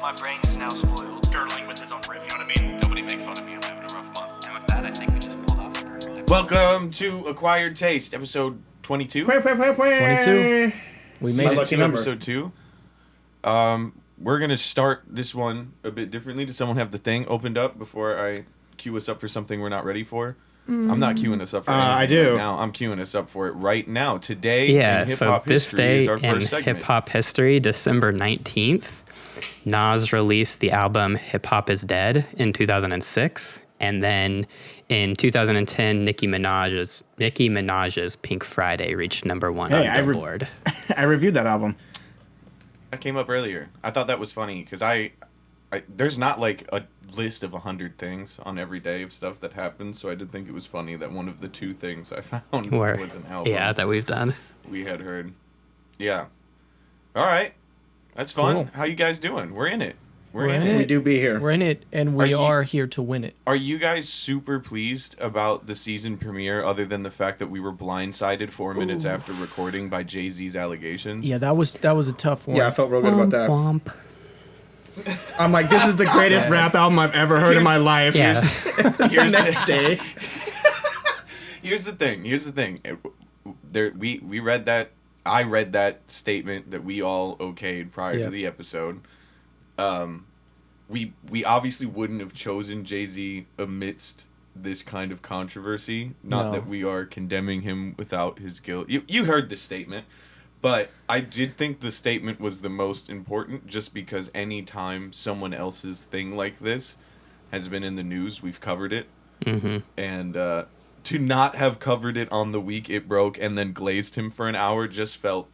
My brain is now spoiled. Girdling with his own riff, you know what I mean? Nobody make fun of me, I'm having a rough month. And with that, I think we just pulled off a perfect episode. Welcome to Acquired Taste, episode 22. 22. We made Season it. 2, episode 2. We're going to start this one a bit differently. Does someone have the thing opened up before I cue us up for something we're not ready for? I'm not queuing us up for anything I do. right now. I'm queuing us up for it right now. Today Yeah, in so hip-hop this history day is our in first segment. hip-hop history, December 19th, Nas released the album Hip Hop Is Dead in 2006. And then in 2010, Nicki Minaj's Pink Friday reached number 1 on Billboard. I reviewed that album. That came up earlier. I thought that was funny because I there's not like a list of 100 things on every day of stuff that happens, so I did think it was funny that one of the two things I found was an album. Yeah, that we've done. We had heard. Yeah. All right. That's fun. Cool. How you guys doing? We're in it. We're in it. We do be here. We're in it, and we are here to win it. Are you guys super pleased about the season premiere, other than the fact that we were blindsided 4 minutes after recording by Jay-Z's allegations? Yeah, that was a tough one. Yeah, I felt real good about that. Womp. I'm like, this is the greatest rap album I've ever heard in my life. Yeah. The next day. Here's the thing. We read that. I read that statement that we all okayed prior to the episode. We obviously wouldn't have chosen Jay-Z amidst this kind of controversy. Not that we are condemning him without his guilt. You heard the statement, but I did think the statement was the most important, just because any time someone else's thing like this has been in the news, we've covered it. Mm-hmm. And to not have covered it on the week it broke and then glazed him for an hour just felt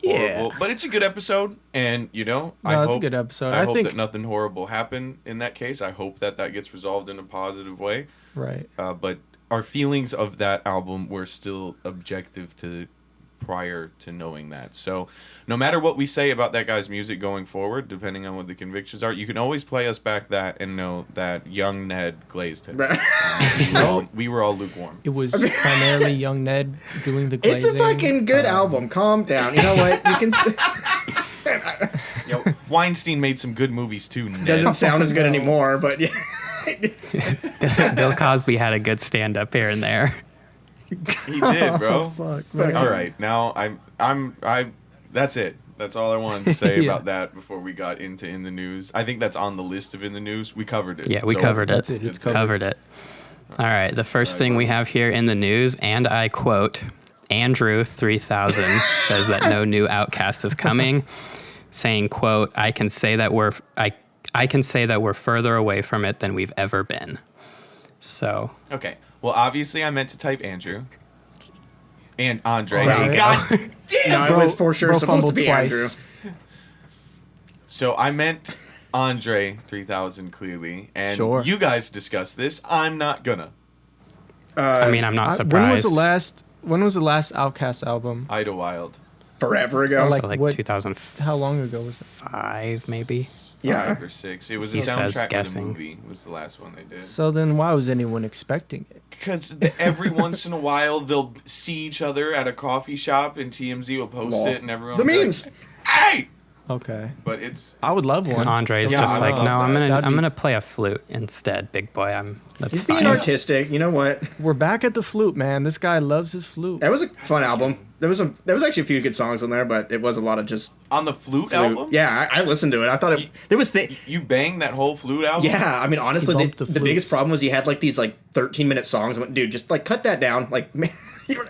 horrible. But it's a good episode, and it's a good episode. I hope that nothing horrible happened in that case. I hope that gets resolved in a positive way. Right. But our feelings of that album were still objective to prior to knowing that. So no matter what we say about that guy's music going forward, depending on what the convictions are, you can always play us back that and know that young Ned glazed him. We were all lukewarm. It was primarily young Ned doing the glazing. It's a fucking good album. Calm down. You know what? You can. Weinstein made some good movies too, Ned. Doesn't sound as good anymore, but yeah. Bill Cosby had a good stand-up here and there. He did, bro. Fuck, man. All right, now I that's it. That's all I wanted to say about that before we got into In the News. I think that's on the list of In the News. We covered it. Yeah, we covered it. That's it. It's covered it. All right, the first thing we have here in the news, and I quote, Andrew 3000 says that no new Outcast is coming, saying, quote, I can say that we're further away from it than we've ever been. So. Okay. Well, obviously I meant to type Andrew. And Andre. Right. God damn. No, it was for sure bro supposed to be twice. Andrew. So I meant Andre 3000 clearly. And Sure. you guys discussed this. I'm not gonna. I mean, I'm not surprised. When was the last Outkast album? Idlewild. Forever ago. Like, So like what- 2005, How long ago was it? maybe? Yeah. 5 or 6. It was a He says soundtrack of the guessing. movie. Was the last one they did. So then why was anyone expecting it? Because every once in a while they'll see each other at a coffee shop and TMZ will post Lol. it and everyone The will be memes. like, hey! Okay. But it's I would love one. And Andre's Yeah, just I like, love no, that. I'm gonna play a flute instead, big boy. That's He's fine. being artistic. You know what? We're back at the flute, man. This guy loves his flute. That was a fun album. There was actually a few good songs on there, but it was a lot of just on the flute flute. album. Yeah, I listened to it. I thought there was You banged that whole flute album. Yeah, I mean, honestly, bumped the the biggest flutes. problem was he had like these 13-minute songs. I went, dude, just like cut that down. Like, man,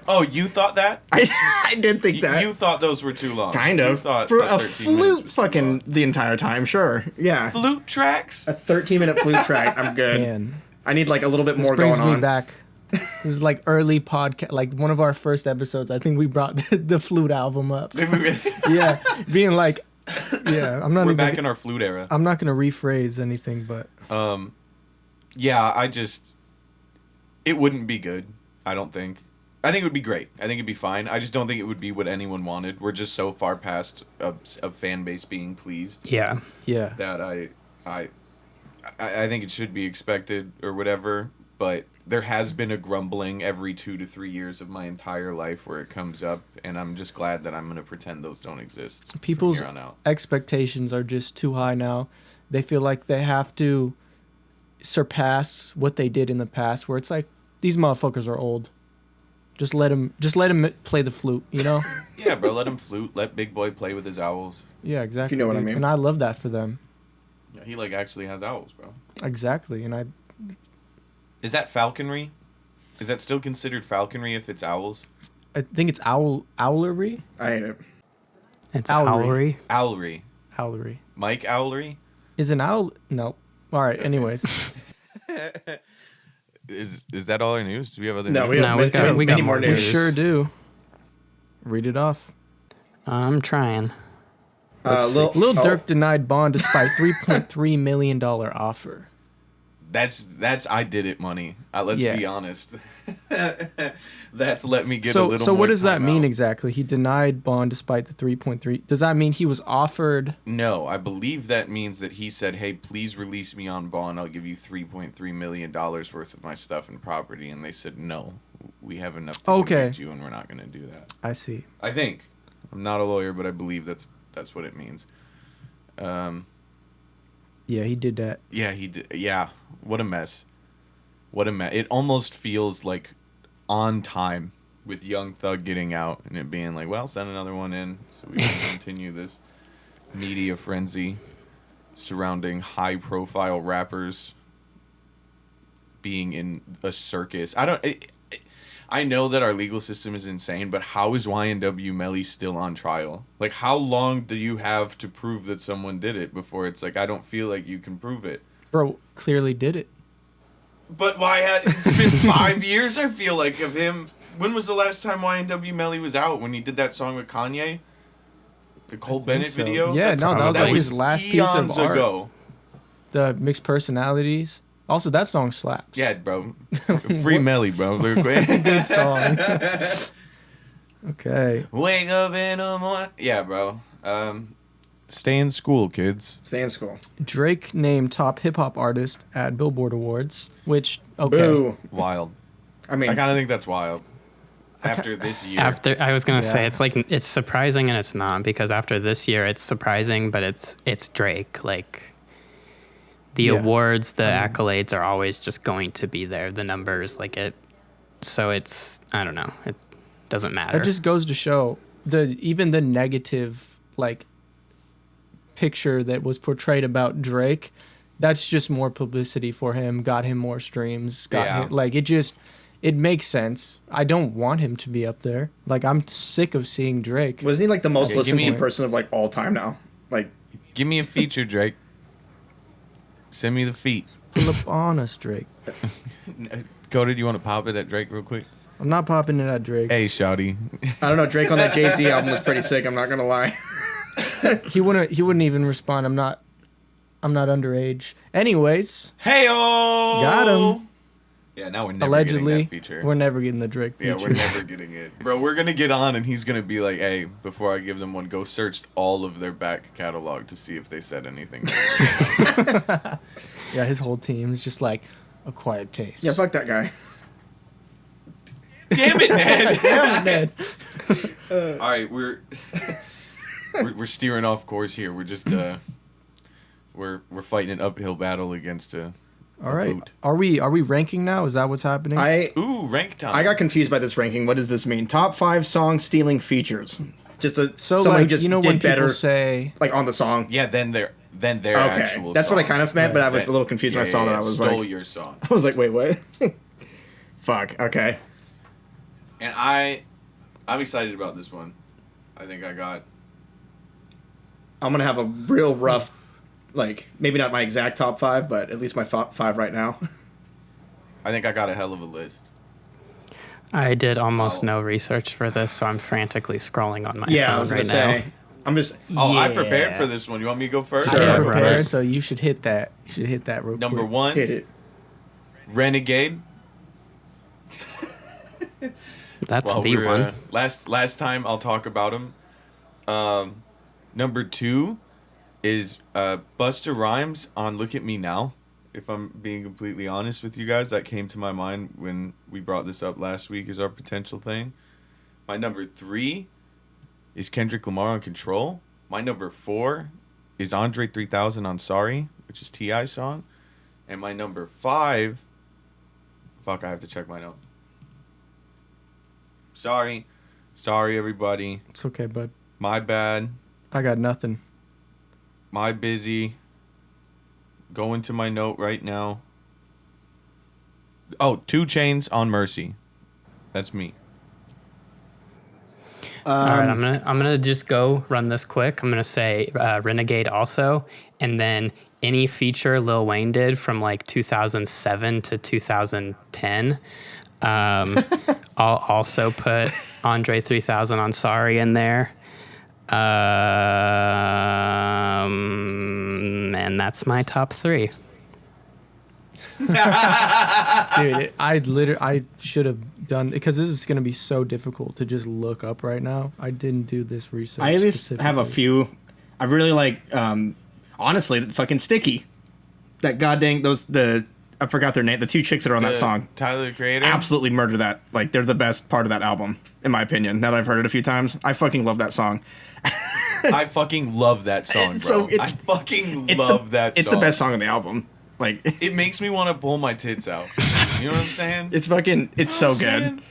Oh, you thought that? I did think that. You thought those were too long. Kind You of. thought For that a 13 minutes flute was too fucking long. the entire time, sure. Yeah. Flute tracks? A 13-minute flute track, I'm good. Man, I need like a little bit this more brings going me on. back. This is like early podcast, like one of our first episodes. I think we brought the flute album up. Did we really? Yeah, being like, yeah, I'm not We're even. back in our flute era. I'm not gonna rephrase anything, but Yeah, it wouldn't be good, I don't think. I think it would be great. I think it'd be fine. I just don't think it would be what anyone wanted. We're just so far past a fan base being pleased Yeah. yeah, that I think it should be expected or whatever, but there has been a grumbling every 2 to 3 years of my entire life where it comes up, and I'm just glad that I'm going to pretend those don't exist. people's from here on out. expectations are just too high now. They feel like they have to surpass what they did in the past, where it's like, these motherfuckers are old. Just let him play the flute, you know? Yeah, bro, let him flute. Let Big Boy play with his owls. Yeah, exactly. You know what I dude. mean. And I love that for them. Yeah, he like actually has owls, bro. Exactly. And Is that falconry? Is that still considered falconry if it's owls? I think it's owlery. I hate it. It's Owlery. owlery. Owlery. Owlery. Mike Owlery? Is an owl? No. All right. Anyways, Is that all our news? Do we have other No, news? we have No, we got many more we news. sure do. Read it off. I'm trying. Lil Durk denied bond despite $3.3 million offer. That's I did it money. Let's Yeah. be honest. That's let me get a So little so more what does that time mean out. exactly? He denied bond despite the 3.3. Does that mean he was offered? No, I believe that means that he said, "Hey, please release me on bond. I'll give you $3.3 million worth of my stuff and property." And they said, "No, we have enough to Okay. convict you, and we're not going to do that." I see. I think. I'm not a lawyer, but I believe that's what it means. Yeah, he did that. Yeah, he did. Yeah, what a mess. What a mess. It almost feels like on time with Young Thug getting out and it being like, well, send another one in so we can continue this media frenzy surrounding high-profile rappers being in a circus. I know that our legal system is insane, but how is YNW Melly still on trial? Like, how long do you have to prove that someone did it before it's like, I don't feel like you can prove it? Bro, clearly did it. But it's been 5 years, I feel like, of him. When was the last time YNW Melly was out? When he did that song with Kanye? The Cole Bennett so. video? Yeah, no, that was like his last piece of eons art. ago. The mixed personalities. Also, that song slaps. Yeah, bro. Free Melly, bro. Good song. Okay. Wake up in the morning. Yeah, bro. Stay in school, kids. Stay in school. Drake named top hip hop artist at Billboard Awards, which okay. Boo. Wild. I mean, I kind of think that's wild. After this year. After I was gonna say Yeah. it's like it's surprising and it's not, because after this year it's surprising, but it's Drake. Like the Yeah. awards, the accolades are always just going to be there. The numbers, like it. So it's I don't know. It doesn't matter. That just goes to show even the negative like picture that was portrayed about Drake. That's just more publicity for him. Got him more streams. Yeah. Like it makes sense. I don't want him to be up there. Like I'm sick of seeing Drake. wasn't he like the most Okay, give listened to me- person of like all time now? Like, Give me a feature, Drake. Send me the feet. Pull up on us, Drake. Coda, do you want to pop it at Drake real quick? I'm not popping it at Drake. Hey, shawty. I don't know. Drake on that Jay-Z album was pretty sick. I'm not gonna lie. He wouldn't even respond. I'm not underage. Anyways, Hey-oh! got him. Yeah, now we're never Allegedly, getting that feature. we're never getting the Drake feature. Yeah, we're never getting it. Bro, we're going to get on and he's going to be like, hey, before I give them one, go search all of their back catalog to see if they said anything. Yeah, his whole team is just like acquired taste. Yeah, fuck that guy. Damn it, Ned! Damn it, Ned. All right, we're steering off course here. We're just we're fighting an uphill battle against a All right. boot. Are we ranking now? Is that what's happening? Ooh, rank time. I got confused by this ranking. What does this mean? Top 5 song stealing features. Just so someone who like just you know did when better, people say like on the song. Yeah, then their Okay, actual that's what I song. kind of meant, but I was a little confused when I saw that. I was stole like, your song. I was like, wait, what? Fuck. Okay. And I'm excited about this one. I think I got I'm gonna have a real rough, like maybe not my exact top 5, but at least my 5 right now. I think I got a hell of a list. I did almost Oh. no research for this, so I'm frantically scrolling on my Yeah, phone I was gonna right say. now. I'm just. Oh, I Yeah. prepared for this one. You want me to go first? I Sure. didn't Sure. prepare, Right. so you should hit that. You should hit that real Number quick. one, Hit it. Renegade. That's Well, the we're, one. last time I'll talk about him. Number 2 is Busta Rhymes on "Look at Me Now." If I'm being completely honest with you guys, that came to my mind when we brought this up last week as our potential thing. My number 3 is Kendrick Lamar on "Control." My number 4 is Andre 3000 on "Sorry," which is T.I.'s song. And my number 5... Fuck, I have to check my note. Sorry, everybody. It's okay, bud. My bad. I got nothing. My busy. Going to my note right now. Oh, 2 Chainz on Mercy. That's me. All right, I'm gonna just go run this quick. I'm gonna say Renegade also, and then any feature Lil Wayne did from like 2007 to 2010. I'll also put Andre 3000 on Sorry in there. And that's my top 3. Dude, I should have done, because this is going to be so difficult to just look up right now. I didn't do this research. I at least have a few. I really like, honestly, the fucking Sticky. That goddamn, I forgot their name. The 2 chicks that are on that song. Tyler, the Creator? Absolutely murder that. Like, they're the best part of that album, in my opinion. Now that I've heard it a few times, I fucking love that song. I fucking love that song, bro. I fucking love that song. It's the best song on the album. Like, it makes me want to pull my tits out. You know what I'm saying? It's fucking, it's so good.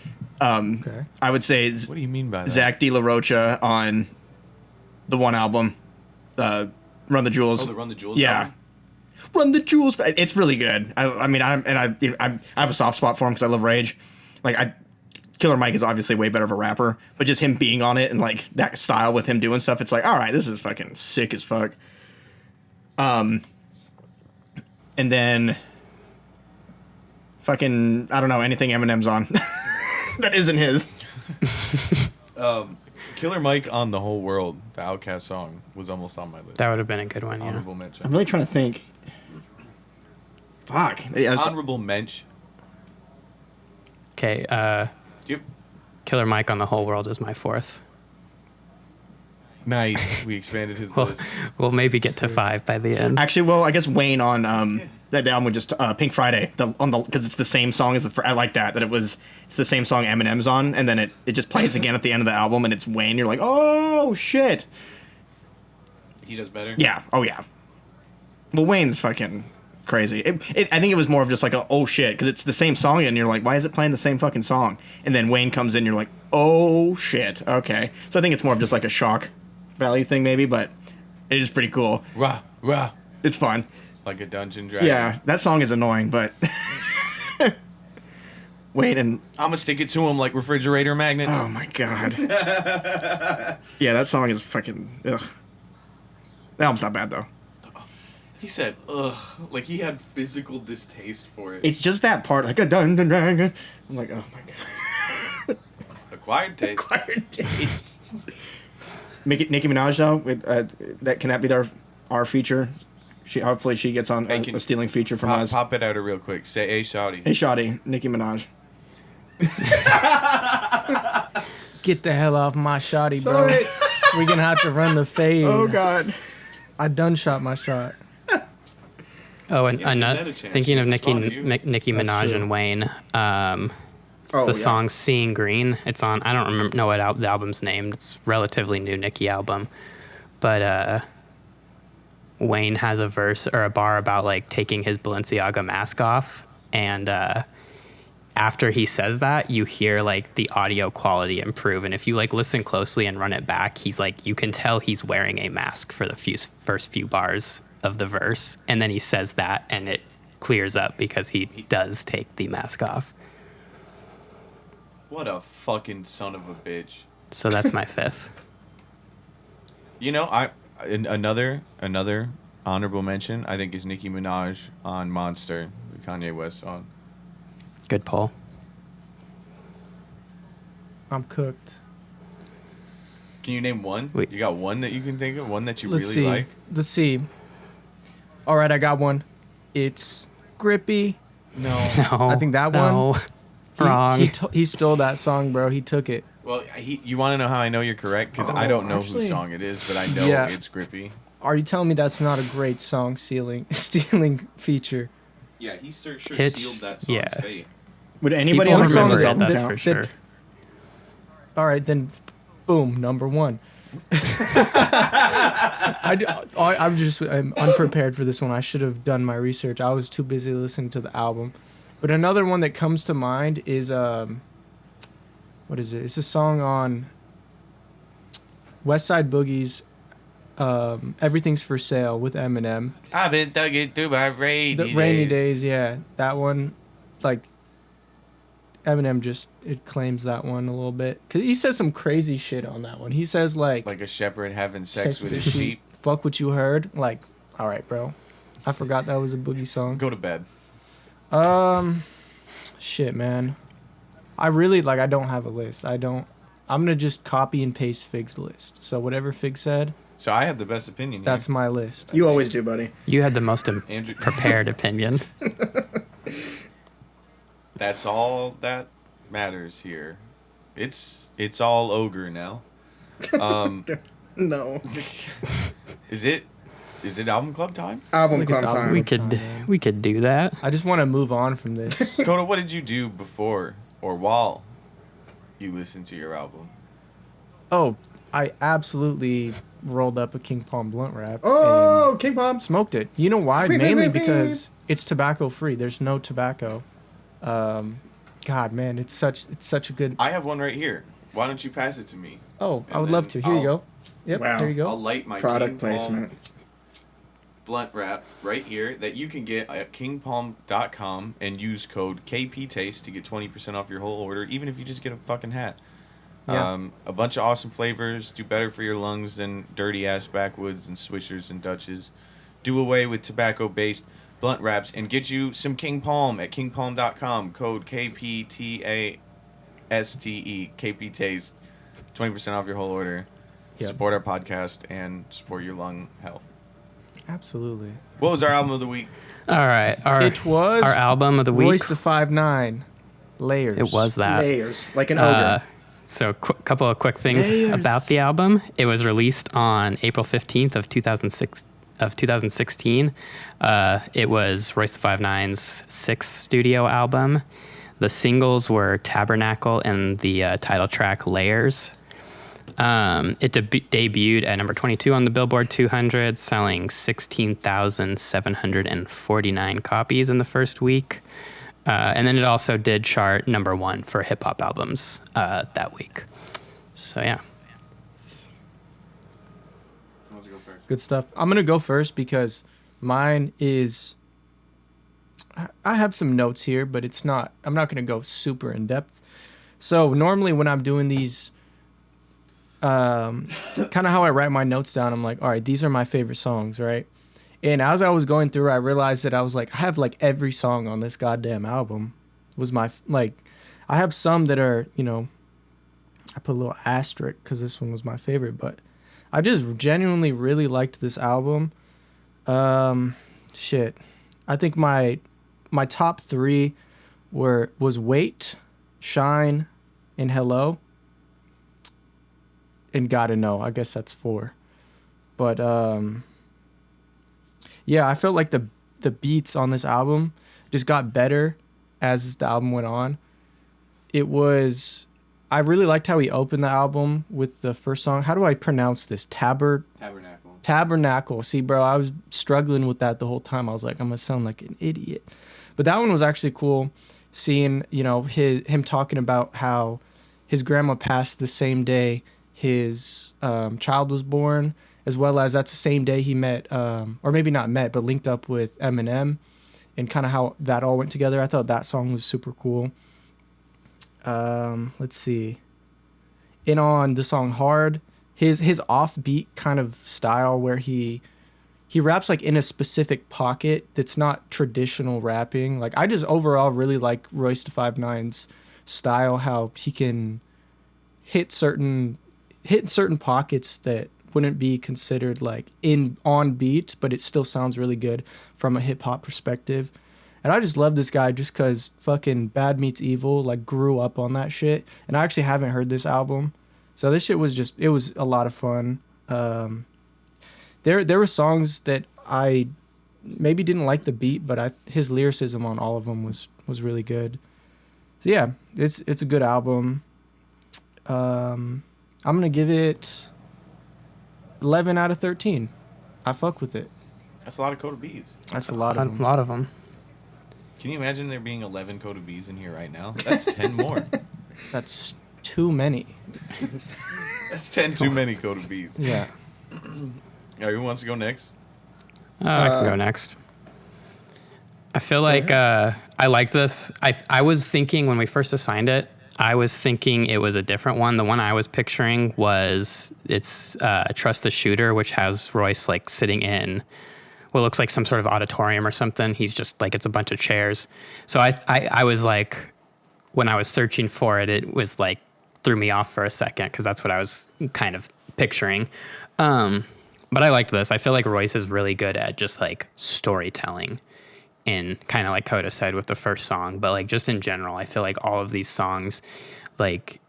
Okay. I would say What do you mean by that? Zach De La Rocha on the one album, Run the Jewels. Oh, the Run the Jewels Yeah. album? Run the Jewels. It's really good. I mean, I have a soft spot for him because I love Rage. Like, Killer Mike is obviously way better of a rapper, but just him being on it and like that style with him doing stuff, it's like, all right, this is fucking sick as fuck. And then fucking, I don't know, anything Eminem's on that isn't his. Killer Mike on The Whole World, the Outkast song, was almost on my list. That would have been a good one, yeah. Honorable mention. I'm really trying to think. Fuck. Yeah, Honorable mention. Okay, Yep. Killer Mike on The Whole World is my 4th. Nice. We expanded his list. We'll maybe get to 5 by the end. Actually, well, I guess Wayne on that album would just Pink Friday because it's the same song as I like that it's the same song Eminem's on, and then it just plays again at the end of the album, and it's Wayne. You're like, oh shit. He does better? Yeah. Oh yeah. Well, Wayne's fucking crazy. I think it was more of just like a oh shit, because it's the same song, and you're like, why is it playing the same fucking song? And then Wayne comes in, you're like, oh shit. Okay. So I think it's more of just like a shock value thing maybe, but it is pretty cool. Rah, rah. It's fun. Like a dungeon dragon. Yeah, that song is annoying, but Wayne and I'm gonna stick it to him like refrigerator magnets. oh my god. Yeah, that song is fucking ugh. That album's not bad though. He said, ugh. Like he had physical distaste for it. It's just that part, like a dungeon dragon. I'm like, oh my god. Acquired taste. Acquired taste. Nicki Minaj though, with that can that be our feature? Hopefully she gets on a stealing feature from us. Pop it out real quick. Say, hey, shawty. Hey, shawty, Nicki Minaj. Get the hell off my shotty, bro. We're gonna have to run the fade. Oh god. I done shot my shot. Oh, and Yeah, give that a chance. thinking of Nicki Respond to you. Minaj true. and Wayne, it's Oh, the yeah. song "Seeing Green." It's on. I don't know what the album's named. It's a relatively new Nicki album, but Wayne has a verse or a bar about like taking his Balenciaga mask off, and after he says that, you hear like the audio quality improve, and if you like listen closely and run it back, he's like, you can tell he's wearing a mask for the first few bars of the verse, and then he says that, and it clears up because he does take the mask off. What a fucking son of a bitch. So that's my 5th. You know, another honorable mention, I think, is Nicki Minaj on Monster, the Kanye West song. Good poll. I'm cooked. Can you name one? Wait. You got one that you can think of? One that you Let's really see. like? Let's see. All right, I got one. It's Grippy. No. No. I think that no. one. Wrong. He stole that song, bro. He took it. Well, you want to know how I know you're correct? Because I don't know whose song it is, but I know Yeah. it's Grippy. Are you telling me that's not a great song stealing feature? Yeah, he sure It's- sealed that song's yeah. fate. Would anybody People on the song remember this it, album that's count? for sure. All right, then, boom, number 1. I'm unprepared for this one. I should have done my research. I was too busy listening to the album. But another one that comes to mind is what is it? It's a song on West Side Boogie's Everything's for Sale with Eminem. I've been thugging through my Rainy days, yeah. That one, like, Eminem just, it claims that one a little bit. Because he says some crazy shit on that one. He says, like a shepherd having sex with his sheep. Fuck what you heard. Like, all right, bro. I forgot that was a Boogie song. Go to bed. Shit, man. I don't have a list. I'm going to just copy and paste Fig's list. So whatever Fig said. So I have the best opinion here. That's my list. You always do, buddy. You had the most prepared opinion. That's all that matters here. It's all ogre now. No. Is it album club time? Album club album time. We could do that. I just want to move on from this. Coda, what did you do before or while you listened to your album? Oh, I absolutely rolled up a King Palm blunt wrap. Oh, King Palm. And smoked it. You know why? Mainly because it's tobacco free. There's no tobacco. God, man, it's such a good. I have one right here. Why don't you pass it to me? Oh, I And would love then to. Here you go. Yep, Wow. here you go. I'll light my Product King Palm placement. blunt wrap right here that you can get at kingpalm.com and use code KPTaste to get 20% off your whole order, even if you just get a fucking hat. Yeah. A bunch of awesome flavors, do better for your lungs than dirty ass backwoods and swishers and Dutches. Do away with tobacco-based blunt wraps and get you some King Palm at kingpalm.com, code KPTASTE, KPTaste, 20% off your whole order. Yep. Support our podcast and support your lung health. Absolutely. What was our album of the week? All right. It was our album of the week. Royce to 5'9", Layers. It was that. Layers. Like an ogre. So a couple of quick things Layers. about the album. It was released on April 15th of 2016. It was Royce the 5'9's sixth studio album. The singles were Tabernacle and the title track Layers. It debuted at number 22 on the Billboard 200, selling 16,749 copies in the first week. And then it also did chart number 1 for hip-hop albums that week. So, yeah. Good stuff. I'm going to go first because mine is... I have some notes here, but it's not... I'm not going to go super in-depth. So, normally when I'm doing these... kind of how I write my notes down, I'm like, all right, these are my favorite songs, right? And as I was going through, I realized that I was like, I have like every song on this goddamn album was my, like, I have some that are, you know, I put a little asterisk because this one was my favorite, but I just genuinely really liked this album. Shit. I think my top 3 was Wait, Shine, and Hello. And Gotta Know. I guess that's 4. But, yeah, I felt like the beats on this album just got better as the album went on. I really liked how he opened the album with the first song. How do I pronounce this? Tabernacle. See, bro, I was struggling with that the whole time. I was like, I'm going to sound like an idiot. But that one was actually cool, seeing, you know, him talking about how his grandma passed the same day his child was born, as well as that's the same day he met, or maybe not met, but linked up with Eminem, and kind of how that all went together. I thought that song was super cool. Let's see. And on the song Hard, his offbeat kind of style where he raps like in a specific pocket that's not traditional rapping. Like, I just overall really like Royce da 5'9's style, how he can hit certain pockets that wouldn't be considered like on beat, but it still sounds really good from a hip hop perspective. And I just love this guy just because fucking Bad Meets Evil like grew up on that shit. And I actually haven't heard this album, so this shit was it was a lot of fun. There were songs that I maybe didn't like the beat, but his lyricism on all of them was really good. So yeah, it's a good album. I'm gonna give it 11 out of 13. I fuck with it. That's a lot of Coda B's. That's a lot A of them. lot of them. Can you imagine there being 11 Coda B's in here right now? That's 10 more. That's too many. That's 10 too many Coda B's. Yeah. All right, who wants to go next? I can go next. I feel like I liked this. I was thinking when we first assigned it, I was thinking it was a different one. The one I was picturing was Trust the Shooter, which has Royce like sitting in what looks like some sort of auditorium or something. He's just like, it's a bunch of chairs. So I was like, when I was searching for it, it was like threw me off for a second because that's what I was kind of picturing. But I liked this. I feel like Royce is really good at just like storytelling, in kind of like Coda said with the first song, but like just in general, I feel like all of these songs, like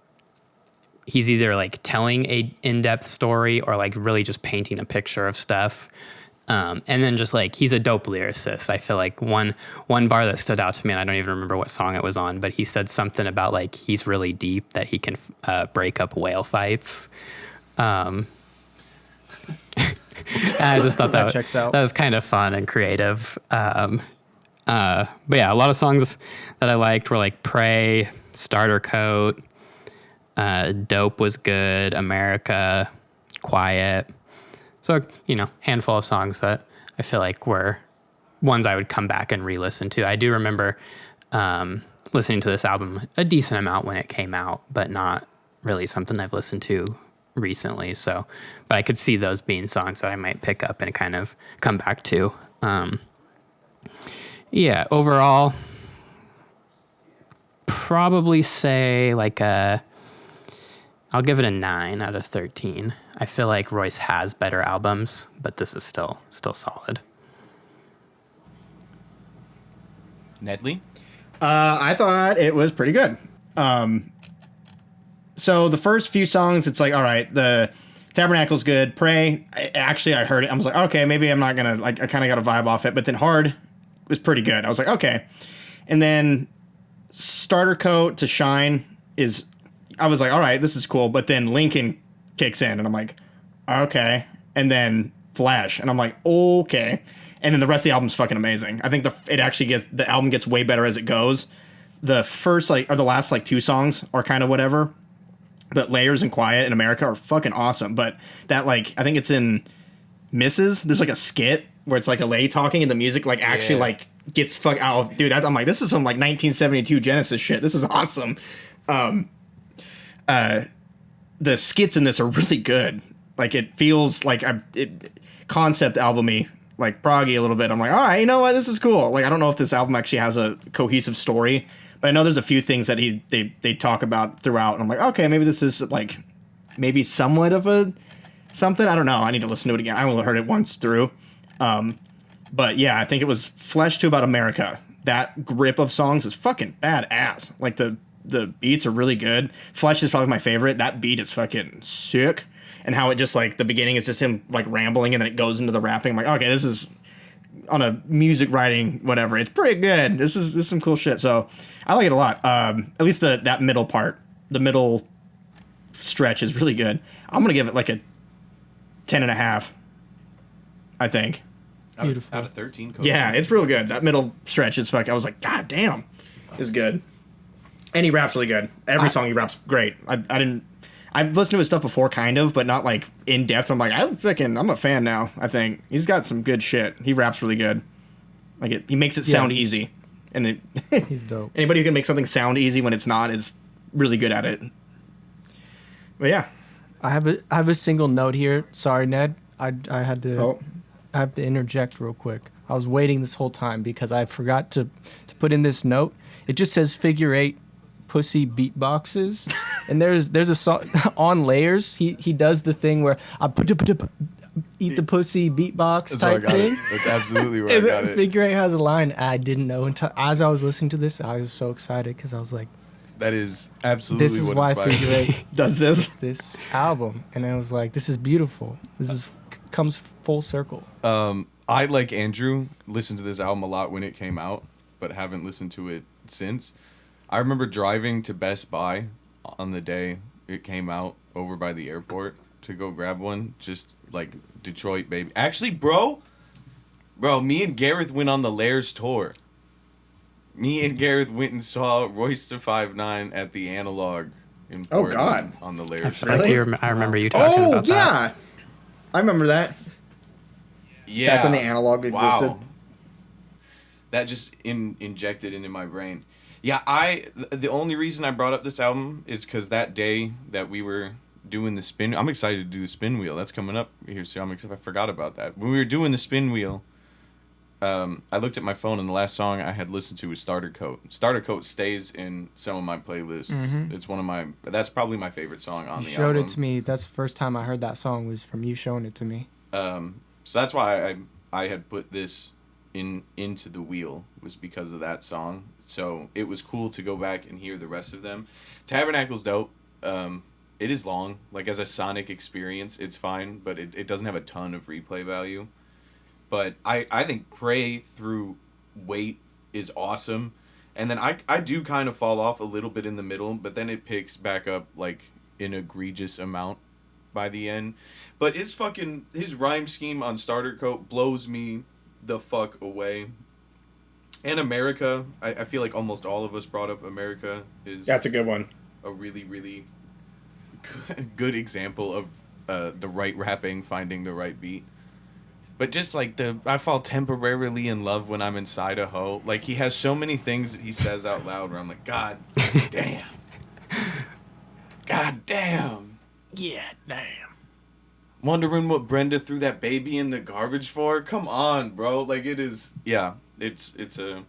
he's either like telling a in-depth story or like really just painting a picture of stuff. And then just like he's a dope lyricist. I feel like one bar that stood out to me, and I don't even remember what song it was on, but he said something about like he's really deep, that he can break up whale fights. And I just thought that checks out. That was kind of fun and creative. But yeah, a lot of songs that I liked were like Pray, Starter Coat, Dope was good, America, Quiet. So, handful of songs that I feel like were ones I would come back and re-listen to. I do remember listening to this album a decent amount when it came out, but not really something I've listened to recently. So, but I could see those being songs that I might pick up and kind of come back to. Yeah, overall, probably say like I'll give it a 9 out of 13. I feel like Royce has better albums, but this is still solid. Nedley? I thought it was pretty good. So the first few songs, it's like, all right, the Tabernacle's good. Pray, I heard it. I was like, okay, maybe I'm not gonna like. I kind of got a vibe off it, but then Hard was pretty good. I was like, okay, and then Starter Coat to Shine is. I was like, all right, this is cool. But then Lincoln kicks in, and I'm like, okay. And then Flash, and I'm like, okay. And then the rest of the album's fucking amazing. I think the album gets way better as it goes. The first or the last 2 songs are kind of whatever. But Layers and Quiet in America are fucking awesome. But that I think it's in Misses. There's a skit where it's a lady talking and the music actually gets fuck out. Dude, I'm like, this is some 1972 Genesis shit. This is awesome. The skits in this are really good. It feels like concept album-y, proggy a little bit. I'm like, all right, you know what? This is cool. I don't know if this album actually has a cohesive story, but I know there's a few things that they talk about throughout, and I'm like, okay, maybe this is maybe somewhat of a something. I don't know. I need to listen to it again. I only heard it once through. But yeah, I think it was Flesh to About America. That grip of songs is fucking badass. The beats are really good. Flesh is probably my favorite. That beat is fucking sick. And how it just the beginning is just him rambling and then it goes into the rapping. I'm like, okay, this is on a music writing, whatever. It's pretty good. This is some cool shit. So I like it a lot. At least that middle part, the middle stretch is really good. I'm going to give it a 10.5, I think. Beautiful. Out of 13 Coda. Yeah, it's real good. That middle stretch is I was like, God damn, is good. And he raps really good. Every song he raps great. I've listened to his stuff before, kind of, but not in depth. I'm like, I'm a fan now. I think he's got some good shit. He raps really good. He makes it sound easy, and He's dope. anybody who can make something sound easy when it's not is really good at it. But yeah, I have a single note here. Sorry, Ned. I had to I have to interject real quick. I was waiting this whole time because I forgot to put in this note. It just says figure 8 pussy beatboxes, and there's a song on Layers. He does the thing where I eat the pussy beatbox type thing. That's absolutely where I got it. Figure 8 has a line I didn't know until as I was listening to this. I was so excited because I was like, That is absolutely this is what why inspired Figure me. 8 does this album, and I was like, this is beautiful. This comes full circle. I, like Andrew, listened to this album a lot when it came out, but haven't listened to it since. I remember driving to Best Buy on the day it came out over by the airport to go grab one, just like Detroit, baby. Actually, bro, me and Gareth went on the Lairs tour. Me and Gareth went and saw Royce the 5'9" at the Analog in Oh, Portland God. on the I Lairs feel tour. like I remember you talking Oh, about yeah. that. I remember that. Yeah. Back when the Analog existed. Wow. That just injected into my brain. Yeah, the only reason I brought up this album is because that day that we were doing the spin, I'm excited to do the spin wheel. That's coming up here, so I forgot about that. When we were doing the spin wheel, I looked at my phone and the last song I had listened to was Starter Coat. Starter Coat stays in some of my playlists. It's that's probably my favorite song on You the showed album. it to me. That's the first time I heard that song was from you showing it to me. So that's why I had put this into the wheel, was because of that song. So it was cool to go back and hear the rest of them. Tabernacle's dope. It is long. Like, as a sonic experience, it's fine, but it doesn't have a ton of replay value. But I think Pray Through Wait is awesome. And then I do kind of fall off a little bit in the middle, but then it picks back up like an egregious amount by the end. But his rhyme scheme on Starter Coat blows me the fuck away. And America, I feel like almost all of us brought up America is That's a good one. a really, really good example of the right rapping, finding the right beat. But just like I fall temporarily in love when I'm inside a hoe. Like, he has so many things that he says out loud where I'm like, God damn. God damn. Yeah, damn. Wondering what Brenda threw that baby in the garbage for? Come on, bro. Like, it is. Yeah, it's a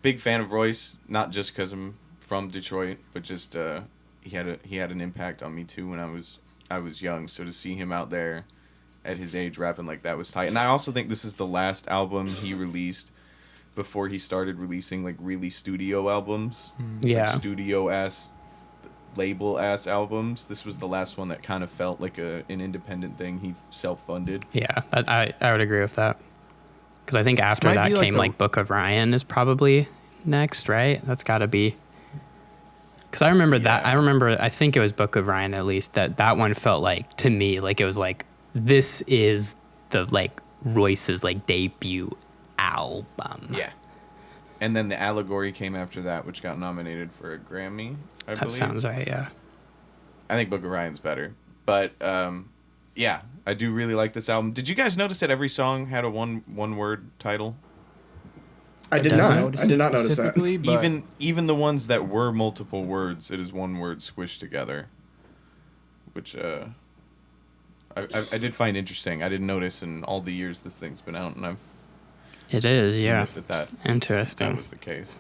big fan of Royce, not just because I'm from Detroit, but just he had an impact on me too when I was young. So to see him out there at his age rapping like that was tight. And I also think this is the last album he released before he started releasing like really studio albums. Yeah. Like studio ass, label ass albums. This was the last one that kind of felt like an independent thing. He self-funded. Yeah, I would agree with that. Because I think after might that be like came the- like Book of Ryan is probably next, right? That's got to be. Because I remember that. I think it was Book of Ryan at least. That one felt like, to me, like it was like, this is the like Royce's like debut album. Yeah. And then The Allegory came after that, which got nominated for a Grammy, I That believe. sounds right, yeah. I think Book of Ryan's better. But, yeah, I do really like this album. Did you guys notice that every song had a one-word title? I did Doesn't not. notice I did it not notice that. specifically, but Even the ones that were multiple words, it is one word squished together. Which, I did find interesting. I didn't notice in all the years this thing's been out, and I've It is, seen yeah. that Interesting. was the case.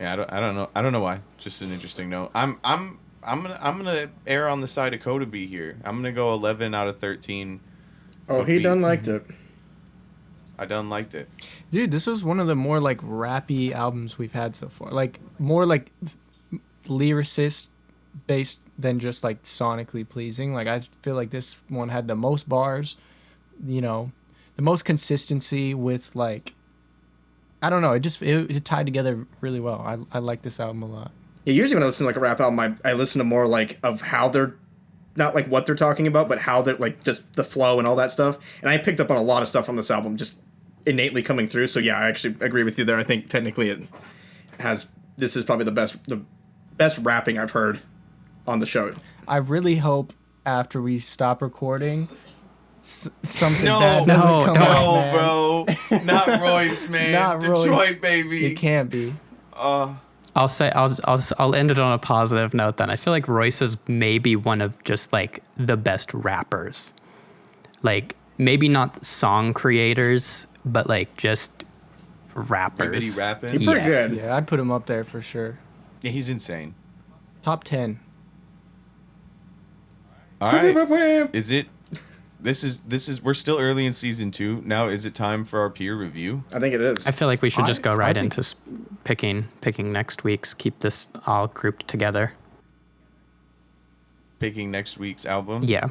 Yeah, I don't know why. Just an interesting note. I'm gonna err on the side of Coda B here. I'm gonna go 11 out of 13. Oh, he done beats. liked it. I done liked it. dude, this was one of the more like rappy albums we've had so far. Like more like lyricist based than just like sonically pleasing. Like I feel like this one had the most bars, you know, the most consistency with like, I don't know, it tied together really well. I like this album a lot. Yeah, usually when I listen to like a rap album, I listen to more like of how they're, not like what they're talking about, but how they're like just the flow and all that stuff. And I picked up on a lot of stuff on this album just innately coming through. So yeah, I actually agree with you there. I think technically this is probably the best rapping I've heard on the show. I really hope after we stop recording, something No, bad doesn't no, come no, out, man. bro. Not Royce, man. Not Detroit, Royce. baby. It can't be. I'll end it on a positive note then. I feel like Royce is maybe one of just like the best rappers. Like maybe not song creators, but like just rappers. Like, did he rapping? He's pretty Yeah. good. Yeah, I'd put him up there for sure. Yeah, he's insane. Top 10. All right. Is it? This is. We're still early in season 2. Now, is it time for our peer review? I think it is. I feel like we should just go I right think- into picking next week's. Keep this all grouped together. Picking next week's album. Yeah.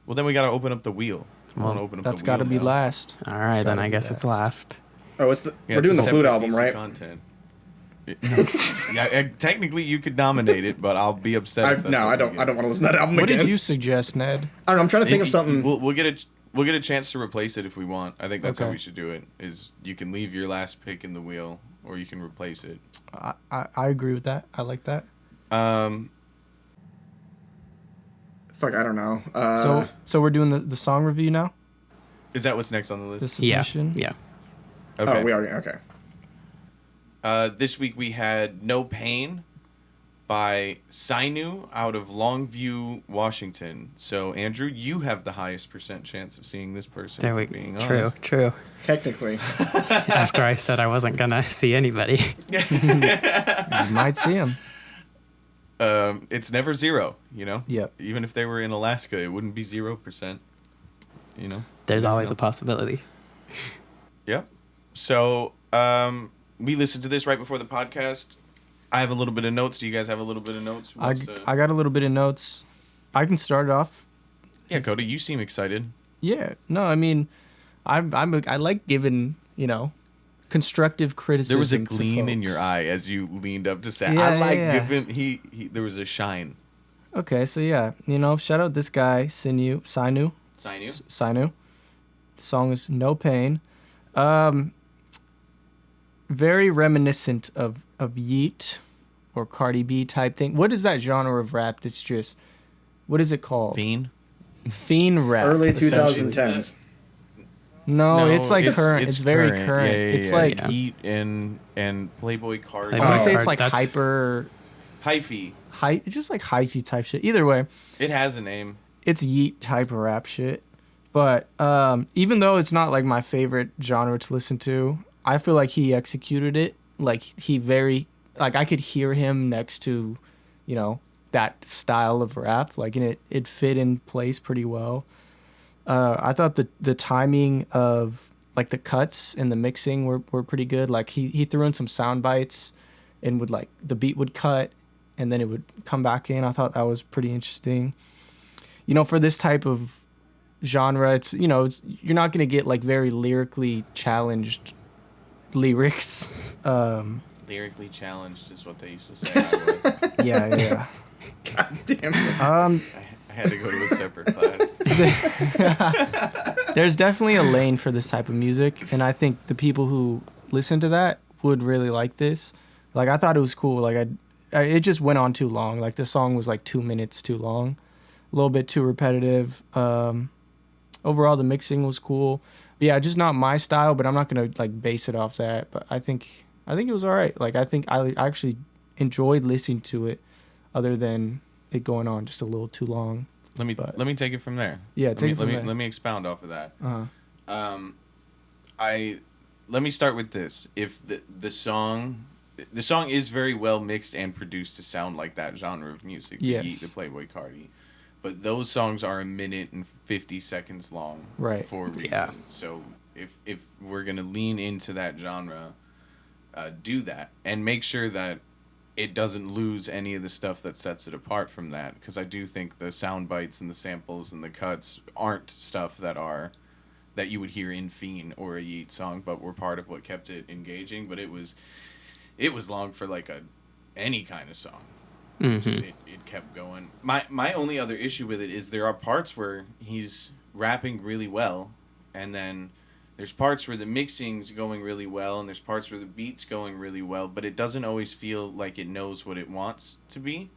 Well, then we gotta open up the wheel. I wanna Well, open up That's the got to wheel be now. last. All right, then gotta I be guess it's last. last. Oh, Yeah, we're it's doing a the flute separate album, piece of right? content. Yeah, technically you could nominate it, but I'll be upset. If that's No, what I don't. we I get. don't want to listen to that album What again. did you suggest, Ned? I don't know. I'm trying to think of Maybe something. We'll get a chance to replace it if we want. I think that's how Okay. we should do it. Is you can leave your last pick in the wheel, or you can replace it. I agree with that. I like that. Fuck, I don't know. So we're doing the song review now. Is that what's next on the The list? submission. Yeah. Okay. Oh, we already okay. This week we had "No Pain" by Synu out of Longview, Washington. So Andrew, you have the highest % chance of seeing this person. There if we we're being True. honest. True. Technically. After I said I wasn't gonna see anybody. You might see him. It's never 0. You know. Yep. Even if they were in Alaska, it wouldn't be 0%. You know. There's never always know. a possibility. Yep. So we listened to this right before the podcast. I have a little bit of notes. Do you guys have a little bit of notes? I got a little bit of notes. I can start it off. Yeah, Cody, you seem excited. Yeah. No, I mean, I like giving, constructive criticism. There was a to gleam in your folks. eye as you leaned up to say, Yeah, "I like yeah. giving." He there was a shine. Okay, so yeah, shout out this guy, Synu. Synu. Synu. The song is "No Pain." Very reminiscent of Yeet or Cardi B type thing. What is that genre of rap that's just, what is it called? Fiend. Fiend rap. Early essentially. 2010s. No, it's like current. It's very current. Yeah, It's yeah, like, yeah. Heat and Playboy Cardi. Playboy I want to say Oh. it's like That's- hyper, Hyphy. it's just like hyphy type shit. Either way, It has a name. it's Yeet type of rap shit. But even though it's not like my favorite genre to listen to, I feel like he executed it. Like I could hear him next to, that style of rap. Like, and it fit in place pretty well. I thought the timing of like the cuts and the mixing were pretty good. Like he threw in some sound bites and would like the beat would cut and then it would come back in. I thought that was pretty interesting. For this type of genre, it's you're not gonna get like very lyrically challenged lyrics. Lyrically challenged is what they used to say. I was. Yeah. God damn it. I had to go to a separate class. There's definitely a lane for this type of music, and I think the people who listen to that would really like this. Like, I thought it was cool. Like, it just went on too long. Like, the song was like 2 minutes too long, a little bit too repetitive. Overall, the mixing was cool. But yeah, just not my style. But I'm not gonna like base it off that. But I think it was all right. Like, I think I actually enjoyed listening to it, other than it going on just a little too long. Let me take it from there. Yeah, take it from there. Let me expound off of that. Uh-huh. Let me start with this. If the song is very well mixed and produced to sound like that genre of music, Yes. the Yeet, the Playboy Cardi, but those songs are 1 minute and 50 seconds long, Right. for a reason. Yeah. So if we're gonna lean into that genre, do that and make sure that it doesn't lose any of the stuff that sets it apart from that, because I do think the sound bites and the samples and the cuts aren't stuff that you would hear in Fiend or a Yeet song, but were part of what kept it engaging. But it was long for like any kind of song. Mm-hmm. It kept going. My only other issue with it is there are parts where he's rapping really well, and then there's parts where the mixing's going really well, and there's parts where the beat's going really well, but it doesn't always feel like it knows what it wants to be.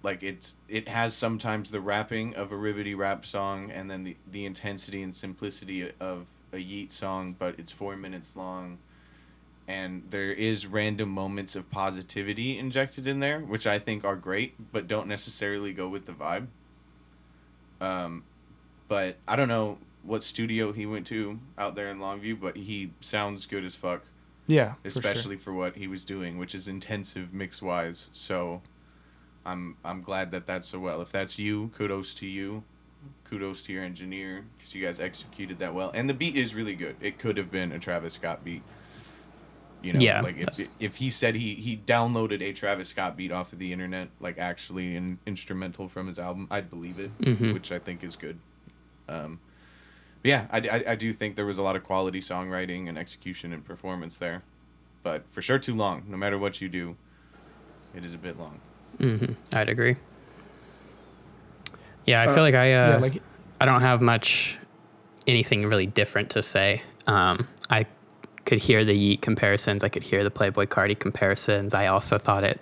Like it has sometimes the rapping of a ribbity rap song, and then the intensity and simplicity of a Yeet song, but it's 4 minutes long, and there is random moments of positivity injected in there, which I think are great, but don't necessarily go with the vibe. But I don't know what studio he went to out there in Longview, but he sounds good as fuck, Yeah, especially for what he was doing, which is intensive mix wise. So I'm glad that that's so well. If that's you, kudos to you. Kudos to your engineer, because you guys executed that well. And the beat is really good. It could have been a Travis Scott beat. Yeah, Like if he said he downloaded a Travis Scott beat off of the internet, like actually an instrumental from his album, I'd believe it, which I think is good. But yeah, I do think there was a lot of quality songwriting and execution and performance there. but for sure too long. No matter what you do, it is a bit long. I'd agree. Yeah, I feel like I don't have anything really different to say. I could hear the Yeet comparisons. I could hear the Playboi Carti comparisons. I also thought it,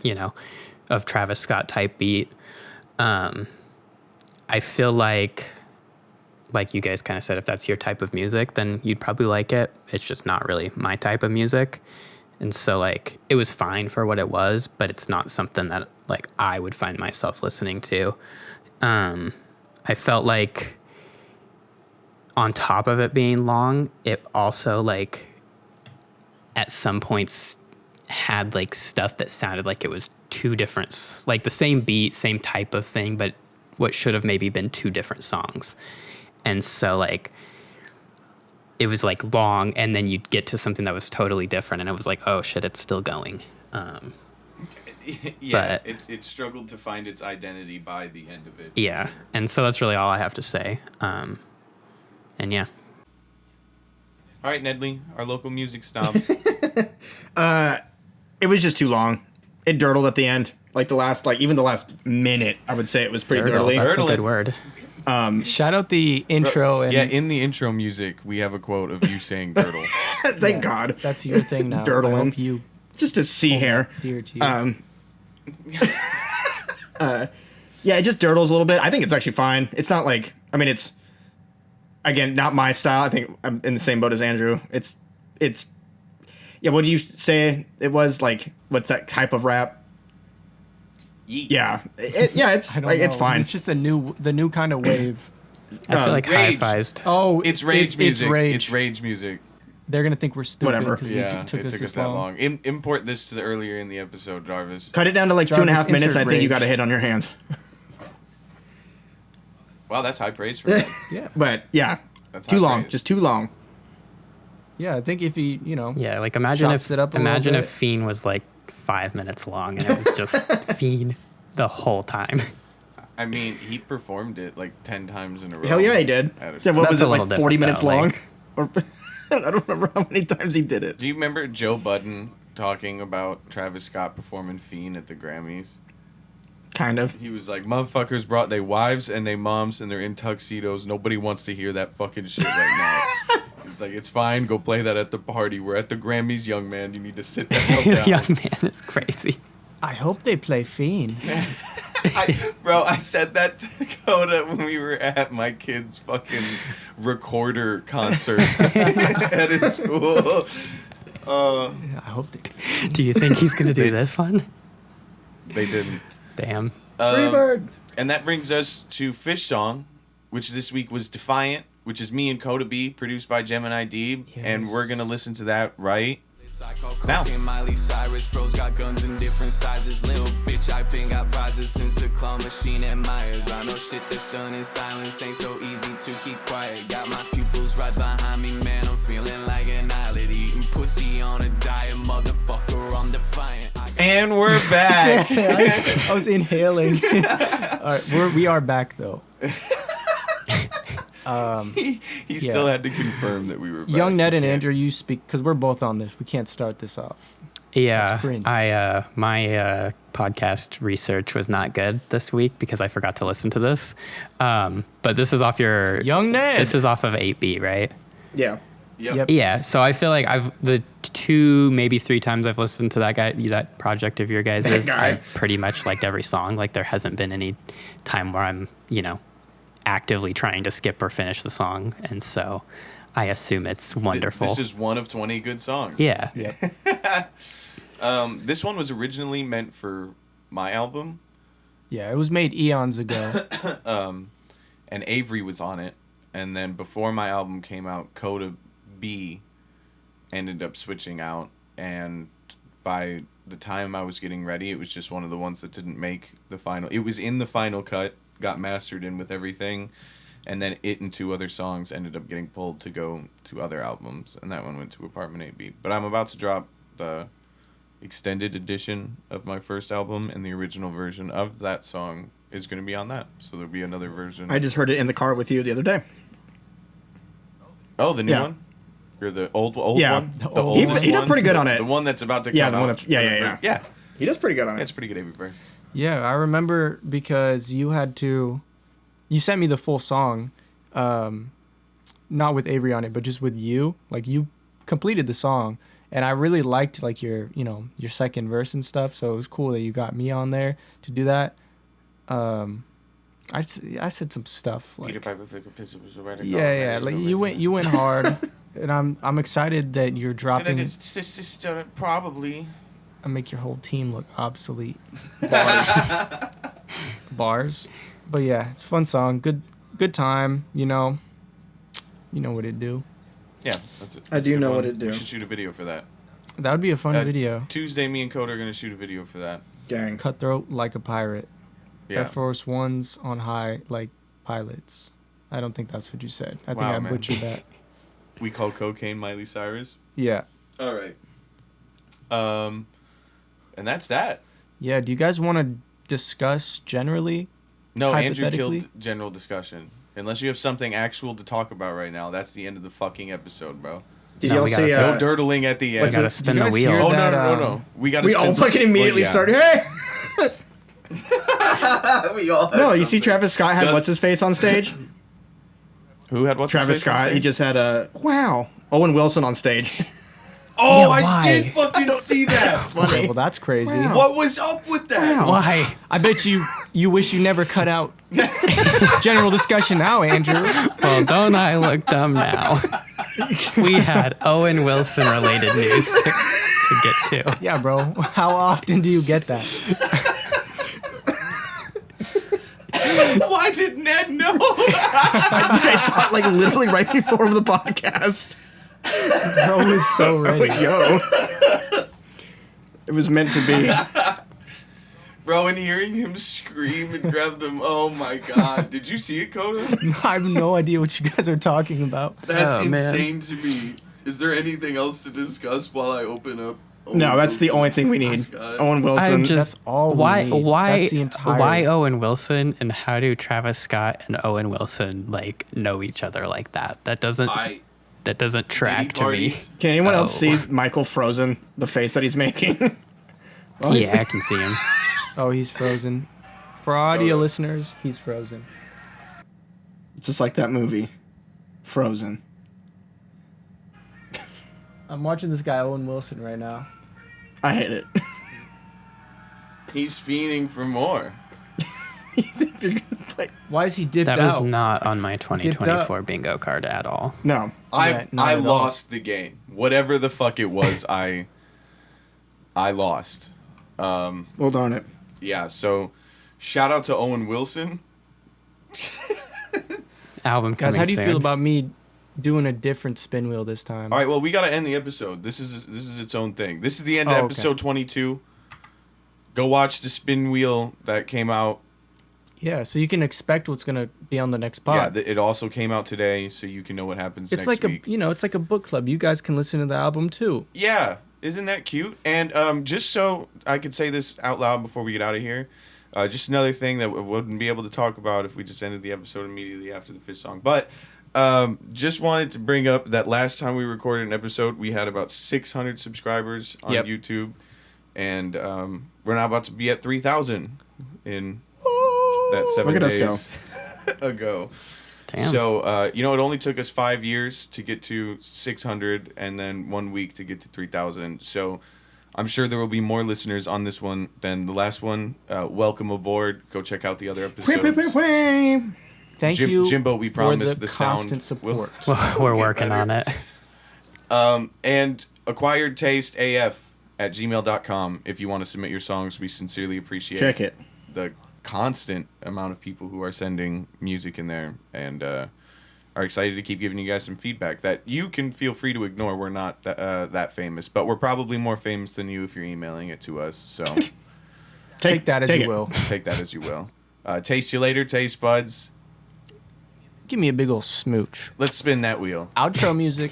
of Travis Scott type beat. I feel like you guys kind of said, if that's your type of music, then you'd probably like it. It's just not really my type of music. And so like, it was fine for what it was, but it's not something that like I would find myself listening to. I felt like on top of it being long, it also like at some points had like stuff that sounded like it was two different, like the same beat, same type of thing, but what should have maybe been two different songs. And so like it was like long, and then you'd get to something that was totally different, and it was like, oh shit, it's still going. Yeah, but it struggled to find its identity by the end of it. Yeah, sure. And so that's really all I have to say. And yeah. All right, Nedley, our local music snob. It was just too long. It dirtled at the end. Like even the last minute, I would say it was pretty dirtly. That's a good word. Shout out the intro. Yeah, in the intro music, we have a quote of you saying dirtle. Thank God. That's your thing now. Dirtling. I hope you just a C hair. dear to you. Yeah, it just dirtles a little bit. I think it's actually fine. It's not like, I mean, it's, again, not my style. I think I'm in the same boat as Andrew. It's, yeah, what do you say it was? Like, what's that type of rap? Yeet. Yeah. It's I don't like, know. it's fine. It's just the new kind of wave. I feel like Rage. hi-fized. Oh, It's rage music. It's rage. It's rage music. They're gonna think we're stupid Whatever. because Yeah, it took us that this long. long. Import this to the earlier in the episode, Jarvis. Cut it down to like Jarvis, 2.5 minutes. insert I think you rage. got a hit on your hands. Wow, that's high praise for that. Yeah, But yeah, That's too high long. praise. Just too long. yeah. I think if he, Yeah, like imagine Chops it up a imagine little if Fiend was like 5 minutes long and it was just Fiend the whole time. I mean, he performed it like 10 times in a row. Hell yeah, he did. At a Yeah, what That's was a it, little like 40 different, minutes though, long? like- Or I don't remember how many times he did it. Do you remember Joe Budden talking about Travis Scott performing Fiend at the Grammys? Kind of. He was like, motherfuckers brought their wives and their moms and they're in tuxedos. Nobody wants to hear that fucking shit right now. He was like, it's fine. Go play that at the party. We're at the Grammys, young man. You need to sit the hell down. Young man is crazy. I hope they play Fiend. I said that to Coda when we were at my kid's fucking recorder concert at his school. I hope they play. Do you think he's gonna do this one? They didn't. Damn. Freebird. And that brings us to Fish Song, which this week was Defiant, which is me and Coda B, produced by Gemini D. And Yes. we're going to listen to that right now. Miley Cyrus, bros got guns in different sizes. Little bitch, I been got prizes since the claw machine admires. I know shit that's done in silence ain't so easy to keep quiet. Got my pupils right behind me, man. I'm feeling like an islet eating pussy on a diet, motherfucker. I'm defiant. And we're back. I was inhaling. All right, we are back though. He still had to confirm that we were back. Young Ned and Okay. Andrew, you speak because we're both on this. We can't start this off. Yeah, That's cringe. my podcast research was not good this week because I forgot to listen to this. But this is off your Young Ned. This is off of 8B, right? Yeah. Yep. Yeah. So I feel like the 2, maybe 3 times I've listened to that project of your guys', That guy. I've pretty much liked every song. Like there hasn't been any time where I'm actively trying to skip or finish the song, and so I assume it's wonderful. This is one of 20 good songs. Yeah. Yep. This one was originally meant for my album, Yeah, it was made eons ago. and Avery was on it. And then before my album came out, Coda B ended up switching out. And by the time I was getting ready, it was just one of the ones that didn't make the final. It was in the final cut, got mastered in with everything. And then it and 2 other songs ended up getting pulled to go to other albums. And that one went to Apartment 8B. But I'm about to drop the extended edition of my first album, and the original version of that song is going to be on that. So there'll be another version. I just heard it in the car with you the other day. Oh, the new Yeah. one? Or the old one? The old oldest one. He did pretty good on it. The one that's about to come Yeah, the one out. that's yeah. Yeah. He does pretty good on That's it. pretty good, Avery Bird. Yeah, I remember because you sent me the full song, not with Avery on it, but just with you. Like you completed the song, and I really liked like your second verse and stuff. So it was cool that you got me on there to do that. I said some stuff like yeah, like you went hard, and I'm excited that you're dropping. Probably. I make your whole team look obsolete. Bars. But yeah, it's a fun song. Good time, You know what it do. Yeah, I do know what it it do. We should shoot a video for that. That would be a fun video. Tuesday, me and Code are gonna shoot a video for that. Gang. Cutthroat like a pirate. Yeah. Air Force Ones on high like pilots. I don't think that's what you said. I think Wow, I man. butchered that. We call cocaine Miley Cyrus. Yeah. All right. And that's that. Yeah. Do you guys want to discuss generally? No, Andrew Hypothetically? killed general discussion. Unless you have something actual to talk about right now, that's the end of the fucking episode, bro. Did No, y'all we see? gotta- No dirtling at the end. We gotta Did spin you the guys wheel. hear Oh, that, no. We got. we all fucking immediately started. Hey. We all. No, you see Travis Scott had what's his face on stage? Who had what's Travis his face on Scott. He stage? just had a wow. Owen Wilson on stage. Oh, Yeah, I why? did fucking see that. Okay, well that's crazy. Wow. What was up with that? Why? I bet you wish you never cut out general discussion now, Andrew. Well, don't I look dumb now? We had Owen Wilson related news to get to. Yeah, bro. How often do you get that? Why did Ned know? I saw it like literally right before the podcast. Bro was so ready. Yo. It was meant to be. Bro, and hearing him scream and grab them. Oh my god. Did you see it, Coda? I have no idea what you guys are talking about. That's Oh, man. insane to me. Is there anything else to discuss while I open up? No, that's the only thing we need. Scott. Owen Wilson. I'm just That's all we why need. why That's the entire- why Owen Wilson, and how do Travis Scott and Owen Wilson like know each other like that? That doesn't track to me. Can anyone else Oh. see Michael frozen? The face that he's making. Oh, he's- Yeah, I can see him. Oh, he's frozen. For audio listeners, he's frozen. Just like that movie, Frozen. I'm watching this guy Owen Wilson right now. I hate it. He's fiending for more. You think they're gonna play? Why is he dipped That out? was not on my 2024 bingo card at all. No. Yeah, not I at all. lost the game. Whatever the fuck it was, I lost. Well, darn it. Yeah, so shout out to Owen Wilson. Album coming Guys, how do you soon. feel about me doing a different spin wheel this time? All right, well, we got to end the episode. This is its own thing. This is the end of Oh, okay. episode 22. Go watch the spin wheel that came out. Yeah, so you can expect what's gonna be on the next Yeah, pod. it also came out today, so you can know what happens It's next like week. it's like a book club. You guys can listen to the album too. Yeah, isn't that cute? And just so I could say this out loud before we get out of here, just another thing that we wouldn't be able to talk about if we just ended the episode immediately after the fish song. But just wanted to bring up that last time we recorded an episode, we had about 600 subscribers on Yep. YouTube. And we're now about to be at 3,000 in that 7 Look at us days ago. Damn. So, it only took us 5 years to get to 600 and then 1 week to get to 3,000. So, I'm sure there will be more listeners on this one than the last one. Welcome aboard. Go check out the other episodes. Thank you, Jimbo, we for promised the the sound constant will- support. We're get working better. on it. And acquiredtasteaf@gmail.com if you want to submit your songs. We sincerely appreciate Check it. the constant amount of people who are sending music in there and are excited to keep giving you guys some feedback that you can feel free to ignore. We're not that famous, but we're probably more famous than you if you're emailing it to us. So Take that as take you it. will. take that as you will. Taste you later, taste buds. Give me a big ol' smooch. Let's spin that wheel. Outro music.